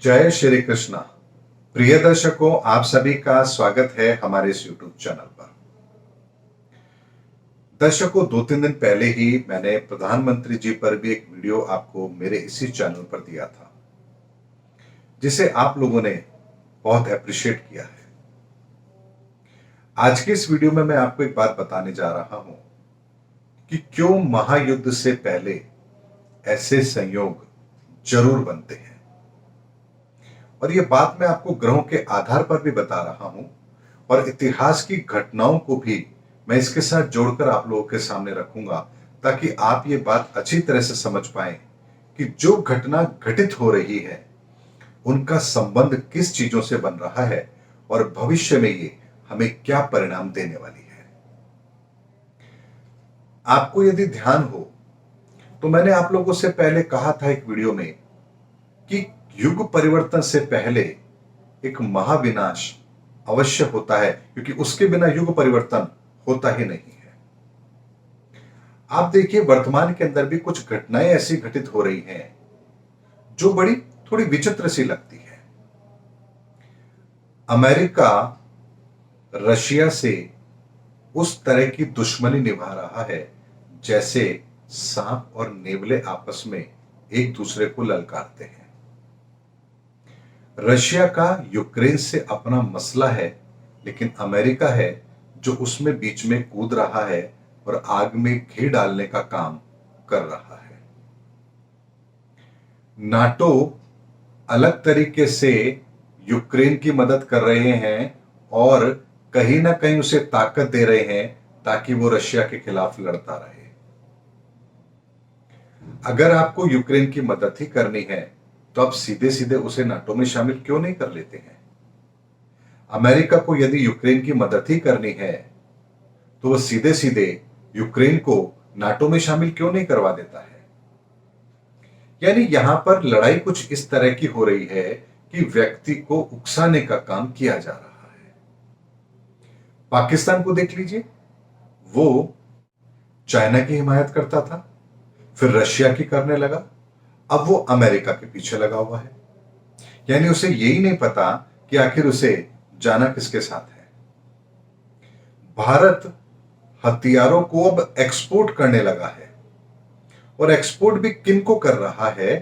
जय श्री कृष्णा। प्रिय दर्शकों, आप सभी का स्वागत है हमारे इस YouTube चैनल पर। दर्शकों, 2-3 दिन पहले ही मैंने प्रधानमंत्री जी पर भी एक वीडियो आपको मेरे इसी चैनल पर दिया था, जिसे आप लोगों ने बहुत अप्रिशिएट किया है। आज के इस वीडियो में मैं आपको एक बात बताने जा रहा हूं कि क्यों महायुद्ध से पहले ऐसे संयोग जरूर बनते हैं। और यह बात मैं आपको ग्रहों के आधार पर भी बता रहा हूं और इतिहास की घटनाओं को भी मैं इसके साथ जोड़कर आप लोगों के सामने रखूंगा, ताकि आप ये बात अच्छी तरह से समझ पाएं कि जो घटना घटित हो रही है उनका संबंध किस चीजों से बन रहा है और भविष्य में ये हमें क्या परिणाम देने वाली है। आपको यदि ध्यान हो तो मैंने आप लोगों से पहले कहा था एक वीडियो में कि युग परिवर्तन से पहले एक महाविनाश अवश्य होता है, क्योंकि उसके बिना युग परिवर्तन होता ही नहीं है। आप देखिए, वर्तमान के अंदर भी कुछ घटनाएं ऐसी घटित हो रही हैं जो बड़ी थोड़ी विचित्र सी लगती है। अमेरिका रशिया से उस तरह की दुश्मनी निभा रहा है जैसे सांप और नेवले आपस में एक दूसरे को ललकारते हैं। रशिया का यूक्रेन से अपना मसला है, लेकिन अमेरिका है जो उसमें बीच में कूद रहा है और आग में घी डालने का काम कर रहा है। नाटो अलग तरीके से यूक्रेन की मदद कर रहे हैं और कहीं ना कहीं उसे ताकत दे रहे हैं ताकि वो रशिया के खिलाफ लड़ता रहे। अगर आपको यूक्रेन की मदद ही करनी है तो आप सीधे सीधे उसे नाटो में शामिल क्यों नहीं कर लेते हैं। अमेरिका को यदि यूक्रेन की मदद ही करनी है तो वह सीधे सीधे यूक्रेन को नाटो में शामिल क्यों नहीं करवा देता है। यानी यहां पर लड़ाई कुछ इस तरह की हो रही है कि व्यक्ति को उकसाने का काम किया जा रहा है। पाकिस्तान को देख लीजिए, वो चाइना की हिमायत करता था, फिर रशिया की करने लगा, अब वो अमेरिका के पीछे लगा हुआ है। यानी उसे यही नहीं पता कि आखिर उसे जाना किसके साथ है। भारत हथियारों को अब एक्सपोर्ट करने लगा है, और एक्सपोर्ट भी किन को कर रहा है,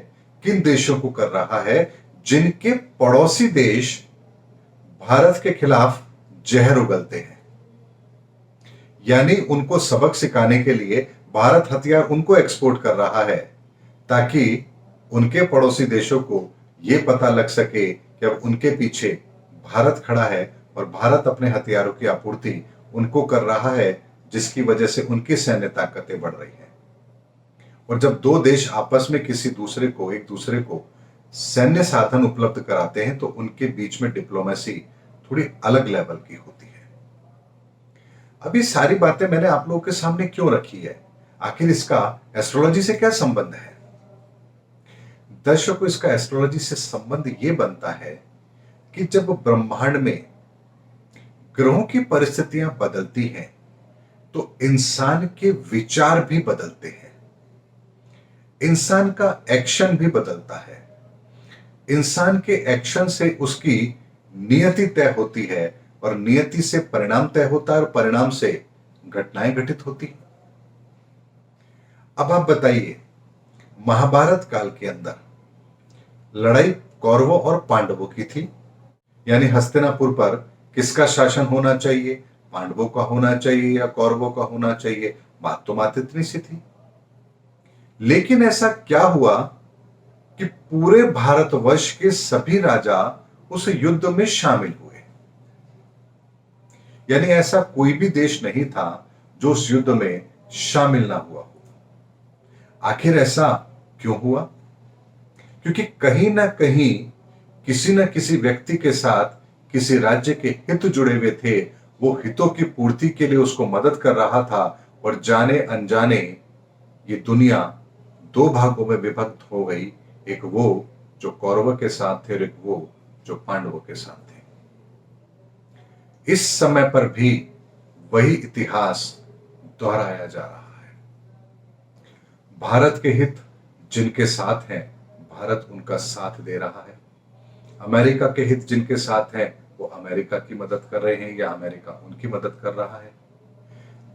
किन देशों को कर रहा है, जिनके पड़ोसी देश भारत के खिलाफ जहर उगलते हैं। यानी उनको सबक सिखाने के लिए भारत हथियार उनको एक्सपोर्ट कर रहा है, ताकि उनके पड़ोसी देशों को यह पता लग सके कि अब उनके पीछे भारत खड़ा है और भारत अपने हथियारों की आपूर्ति उनको कर रहा है, जिसकी वजह से उनकी सैन्य ताकतें बढ़ रही हैं। और जब दो देश आपस में एक दूसरे को सैन्य साधन उपलब्ध कराते हैं तो उनके बीच में डिप्लोमेसी थोड़ी अलग लेवल की होती है। अब ये सारी बातें मैंने आप लोगों के सामने क्यों रखी है, आखिर इसका एस्ट्रोलॉजी से क्या संबंध है। दर्शकों, इसका एस्ट्रोलॉजी से संबंध यह बनता है कि जब ब्रह्मांड में ग्रहों की परिस्थितियां बदलती हैं तो इंसान के विचार भी बदलते हैं, इंसान का एक्शन भी बदलता है। इंसान के एक्शन से उसकी नियति तय होती है और नियति से परिणाम तय होता है और परिणाम से घटनाएं घटित होती हैं। अब आप बताइए, महाभारत काल के अंदर लड़ाई कौरवों और पांडवों की थी। यानी हस्तिनापुर पर किसका शासन होना चाहिए, पांडवों का होना चाहिए या कौरवों का होना चाहिए, बात तो मात्र इतनी सी थी। लेकिन ऐसा क्या हुआ कि पूरे भारतवर्ष के सभी राजा उस युद्ध में शामिल हुए। यानी ऐसा कोई भी देश नहीं था जो उस युद्ध में शामिल ना हुआ हो। आखिर ऐसा क्यों हुआ? क्योंकि कहीं ना कहीं किसी न किसी व्यक्ति के साथ किसी राज्य के हित जुड़े हुए थे। वो हितों की पूर्ति के लिए उसको मदद कर रहा था और जाने अनजाने ये दुनिया दो भागों में विभक्त हो गई, एक वो जो कौरवों के साथ थे और एक वो जो पांडवों के साथ थे। इस समय पर भी वही इतिहास दोहराया जा रहा है। भारत के हित जिनके साथ हैं, भारत उनका साथ दे रहा है, अमेरिका के हित जिनके साथ हैं वो अमेरिका की मदद कर रहे हैं या अमेरिका उनकी मदद कर रहा है।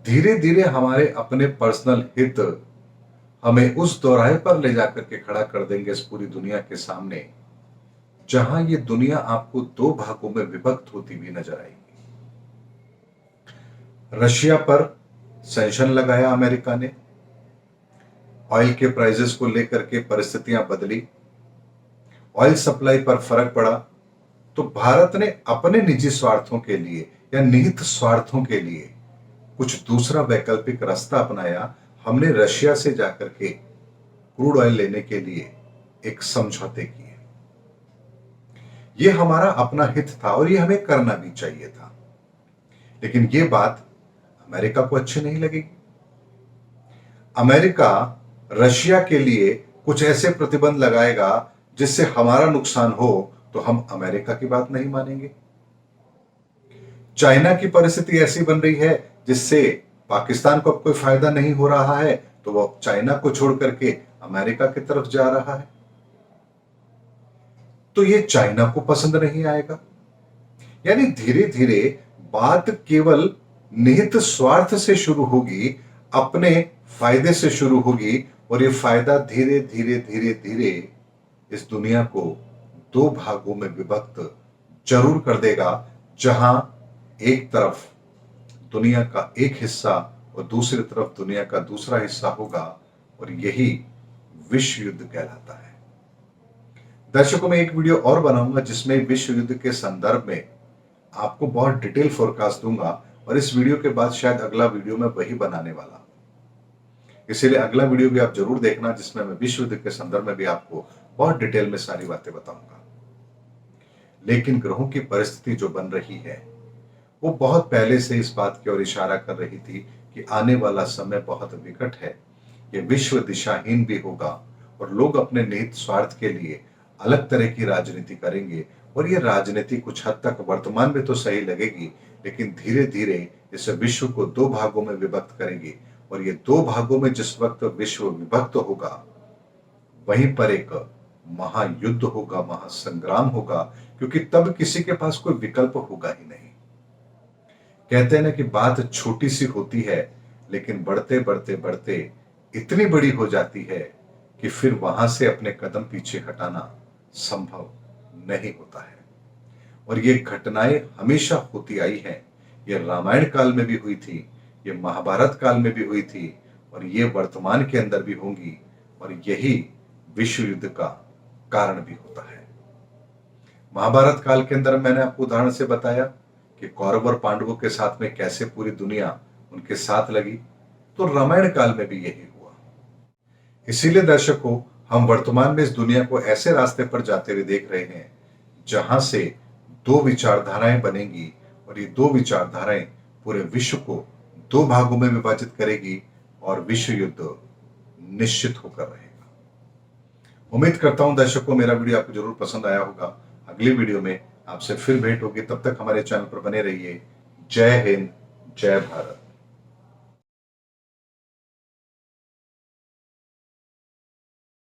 धीरे धीरे हमारे अपने पर्सनल हित हमें उस दोराहे पर ले जाकर के खड़ा कर देंगे इस पूरी दुनिया के सामने, जहां ये दुनिया आपको दो भागों में विभक्त होती हुई नजर आएगी। रशिया पर सैंक्शन लगाया अमेरिका ने, ऑयल के प्राइसेस को लेकर के परिस्थितियां बदली, ऑयल सप्लाई पर फर्क पड़ा, तो भारत ने अपने निजी स्वार्थों के लिए या निहित स्वार्थों के लिए कुछ दूसरा वैकल्पिक रास्ता अपनाया। हमने रशिया से जाकर के क्रूड ऑयल लेने के लिए एक समझौते किए। यह हमारा अपना हित था और यह हमें करना भी चाहिए था, लेकिन यह बात अमेरिका को अच्छी नहीं लगेगी। अमेरिका रशिया के लिए कुछ ऐसे प्रतिबंध लगाएगा जिससे हमारा नुकसान हो, तो हम अमेरिका की बात नहीं मानेंगे। चाइना की परिस्थिति ऐसी बन रही है जिससे पाकिस्तान को अब कोई फायदा नहीं हो रहा है, तो वो चाइना को छोड़ करके अमेरिका की तरफ जा रहा है, तो ये चाइना को पसंद नहीं आएगा। यानी धीरे धीरे बात केवल निहित स्वार्थ से शुरू होगी, अपने फायदे से शुरू होगी, और ये फायदा धीरे धीरे धीरे धीरे इस दुनिया को दो भागों में विभक्त जरूर कर देगा, जहां एक तरफ दुनिया का एक हिस्सा और दूसरी तरफ दुनिया का दूसरा हिस्सा होगा, और यही विश्व युद्ध कहलाता है। दर्शकों, मैं एक वीडियो और बनाऊंगा जिसमें विश्व युद्ध के संदर्भ में आपको बहुत डिटेल फोरकास्ट दूंगा, और इस वीडियो के बाद शायद अगला वीडियो मैं वही बनाने वाला हूं। इसीलिए अगला वीडियो भी आप जरूर देखना, जिसमें मैं विश्व युद्ध के संदर्भ में भी आपको बहुत डिटेल में सारी बातें बताऊंगा। लेकिन ग्रहों की परिस्थिति जो बन रही है वो बहुत पहले से इस बात की ओर इशारा कर रही थी कि आने वाला समय बहुत विकट है, ये विश्व दिशाहीन भी होगा, और लोग अपने निहित स्वार्थ के लिए अलग तरह की राजनीति करेंगे, और ये राजनीति कुछ हद तक वर्तमान में तो सही लगेगी, लेकिन धीरे धीरे इस विश्व को दो भागों में विभक्त करेगी, और ये दो भागों में जिस वक्त विश्व विभक्त होगा वहीं पर एक महायुद्ध होगा, महासंग्राम होगा, क्योंकि तब किसी के पास कोई विकल्प होगा ही नहीं। कहते हैं ना कि बात छोटी सी होती है, लेकिन बढ़ते बढ़ते बढ़ते इतनी बड़ी हो जाती है कि फिर वहां से अपने कदम पीछे हटाना संभव नहीं होता है। और ये घटनाएं हमेशा होती आई हैं। ये रामायण काल में भी हुई थी, ये महाभारत काल में भी हुई थी, और ये वर्तमान के अंदर भी होंगी, और यही विश्व युद्ध का कारण भी होता है। महाभारत काल के अंदर मैंने आपको उदाहरण से बताया कि कौरव और पांडवों के साथ में कैसे पूरी दुनिया उनके साथ लगी, तो रामायण काल में भी यही हुआ। इसीलिए दर्शकों, हम वर्तमान में इस दुनिया को ऐसे रास्ते पर जाते हुए देख रहे हैं जहां से दो विचारधाराएं बनेंगी, और ये दो विचारधाराएं पूरे विश्व को दो भागों में विभाजित करेगी, और विश्व युद्ध निश्चित होकर रहेगा। उम्मीद करता हूं दर्शकों, मेरा वीडियो आपको जरूर पसंद आया होगा। अगली वीडियो में आपसे फिर भेंट होगी, तब तक हमारे चैनल पर बने रहिए। जय हिंद, जय भारत।